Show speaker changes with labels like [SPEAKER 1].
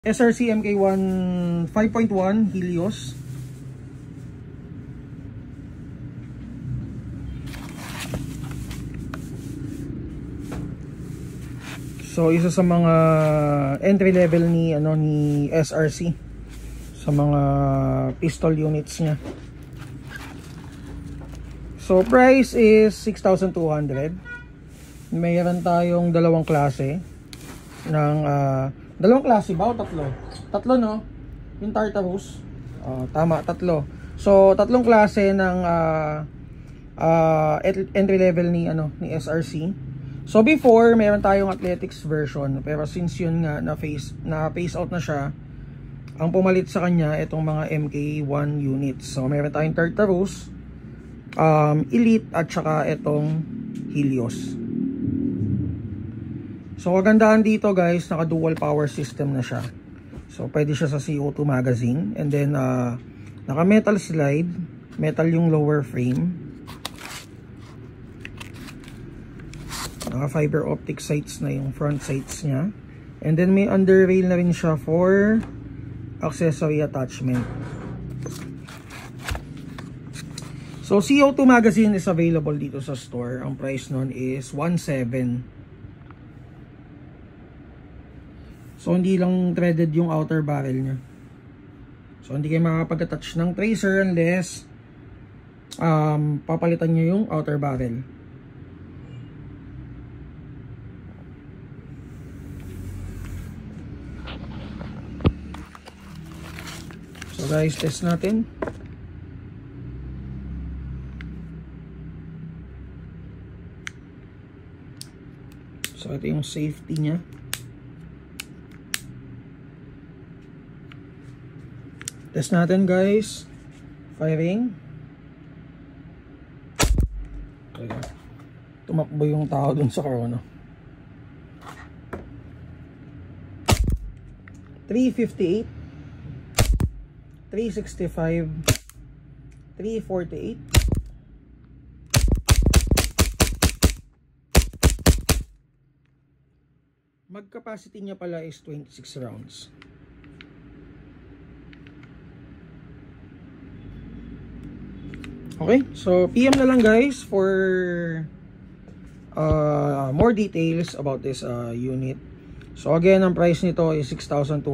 [SPEAKER 1] SRC MK1 5.1 Helios. So isa sa mga entry level ni SRC sa mga pistol units niya. So price is 6,200. Mayroon tayong dalawang klase ng dalawang klase ba o tatlo? Tatlo, no? Yung Tartarus. Tama, tatlo. So tatlong klase ng entry level ni SRC. So before, meron tayong athletics version, pero since yun nga na phase out na siya, ang pumalit sa kanya itong mga MK1 units. So meron tayong Tartarus, Elite at saka itong Helios. So kagandahan dito guys, naka dual power system na siya. So pwede siya sa CO2 magazine, and then naka metal slide, metal yung lower frame. Naka fiber optic sights na yung front sights niya. And then may under rail na rin siya for accessory attachment. So CO2 magazine is available dito sa store. Ang price nun is 1,700. So hindi lang threaded yung outer barrel niya. So hindi kayo makakapag-attach ng tracer unless papalitan nyo yung outer barrel. So guys, test natin. So ito yung safety niya. Test natin guys. Firing. Okay. Tumakbo yung tao dun sa corona. 358, 365, 348. Mag-capacity niya pala is 26 rounds. Okay, so PM na lang guys for more details about this unit. So again, ang price nito is 6,200.